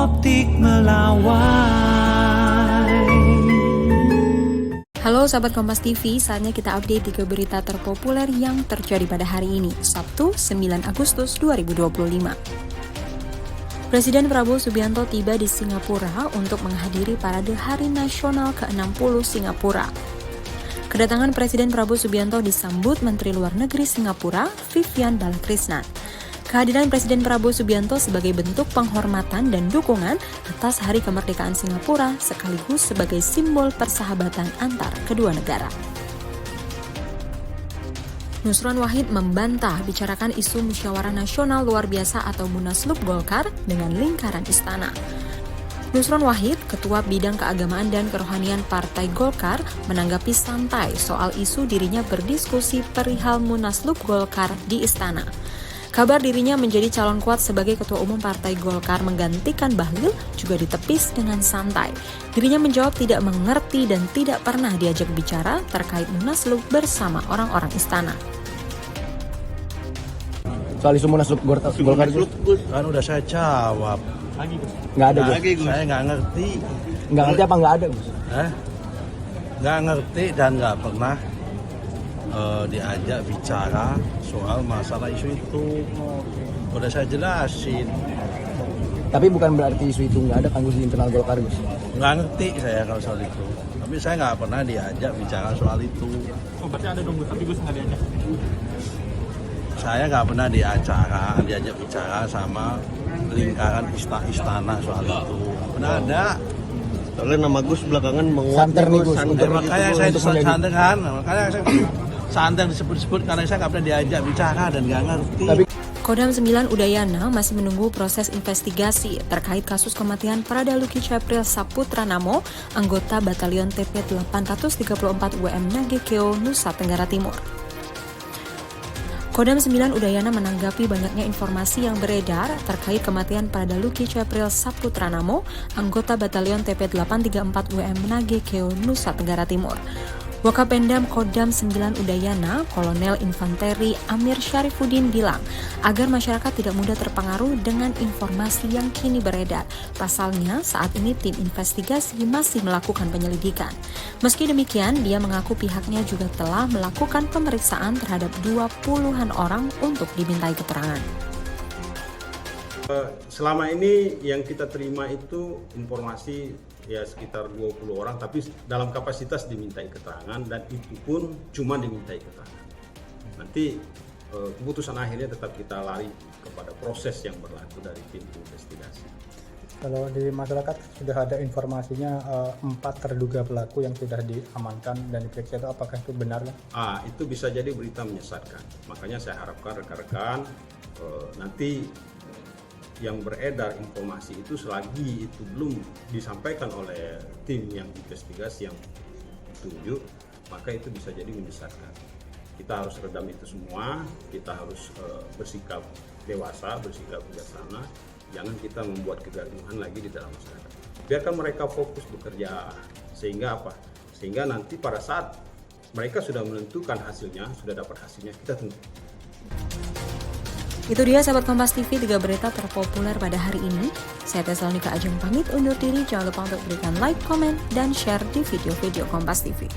optik melawai. Halo sahabat Kompas TV, saatnya kita update 3 berita terpopuler yang terjadi pada hari ini, Sabtu 9 Agustus 2025. Presiden Prabowo Subianto tiba di Singapura untuk menghadiri Parade Hari Nasional ke-60 Singapura. Kedatangan Presiden Prabowo Subianto disambut Menteri Luar Negeri Singapura, Vivian Balakrishnan. Kehadiran Presiden Prabowo Subianto sebagai bentuk penghormatan dan dukungan atas Hari Kemerdekaan Singapura sekaligus sebagai simbol persahabatan antar kedua negara. Nusron Wahid membantah bicarakan isu musyawarah nasional luar biasa atau Munaslup Golkar dengan lingkaran istana. Nusron Wahid, Ketua Bidang Keagamaan dan Kerohanian Partai Golkar, menanggapi santai soal isu dirinya berdiskusi perihal Munaslup Golkar di istana. Kabar dirinya menjadi calon kuat sebagai Ketua Umum Partai Golkar menggantikan Bahlil juga ditepis dengan santai. Dirinya menjawab tidak mengerti dan tidak pernah diajak bicara terkait Munaslup bersama orang-orang istana. Soal isu Munaslup Golkar itu kan udah saya jawab. Nggak ada, Gus. Saya nggak ngerti. Nggak ngerti apa nggak ada, Gus? Nggak ngerti dan nggak pernah diajak bicara soal masalah isu itu. Udah saya jelasin. Tapi bukan berarti isu itu nggak ada, kan, Gus, di internal Golkar, Gus? Nggak ngerti saya kalau soal itu. Tapi saya nggak pernah diajak bicara soal itu. Oh, berarti ada dong, tapi Gus nggak diajak? Saya nggak pernah diajak bicara sama lingkaran istana soal itu. Pernah ada. Soalnya nama Gus belakangan menguat. Santer nih, Gus. Makanya saya santer kan. Makanya saya santer disebut-sebut karena saya nggak pernah diajak bicara dan nggak ngerti. Kodam 9 Udayana masih menunggu proses investigasi terkait kasus kematian Prada Luki Capril Saputra Namo, anggota Batalion TP 834 UM Nagekeo, Nusa Tenggara Timur. Kodam 9 Udayana menanggapi banyaknya informasi yang beredar terkait kematian Prada Luki Capril Saputra Namo, anggota Batalion TP 834 UM Nagekeo, Nusa Tenggara Timur. Wakapendam Kodam 9 Udayana, Kolonel Infanteri Amir Syarifuddin bilang agar masyarakat tidak mudah terpengaruh dengan informasi yang kini beredar. Pasalnya, saat ini tim investigasi masih melakukan penyelidikan. Meski demikian, dia mengaku pihaknya juga telah melakukan pemeriksaan terhadap 20-an orang untuk dimintai keterangan. Selama ini yang kita terima itu informasi ya sekitar 20 orang, tapi dalam kapasitas dimintai keterangan dan itu pun cuma dimintai keterangan. Nanti keputusan akhirnya tetap kita lari kepada proses yang berlaku dari tim investigasi. Kalau di masyarakat sudah ada informasinya 4 terduga pelaku yang sudah diamankan dan diperiksa, itu apakah itu benar? Itu bisa jadi berita menyesatkan. Makanya saya harapkan rekan-rekan nanti yang beredar informasi itu selagi itu belum disampaikan oleh tim yang investigasi yang ditunjuk, maka itu bisa jadi menyesatkan. Kita harus redam itu semua, kita harus bersikap dewasa, bersikap bijaksana, jangan kita membuat kegaduhan lagi di dalam masyarakat. Biarkan mereka fokus bekerja, sehingga apa? Sehingga nanti pada saat mereka sudah menentukan hasilnya, sudah dapat hasilnya, kita tunggu. Itu dia sahabat Kompas TV, 3 berita terpopuler pada hari ini. Saya Tesalonika Ajeng pamit undur diri. Jangan lupa untuk berikan like, komen, dan share di video-video Kompas TV.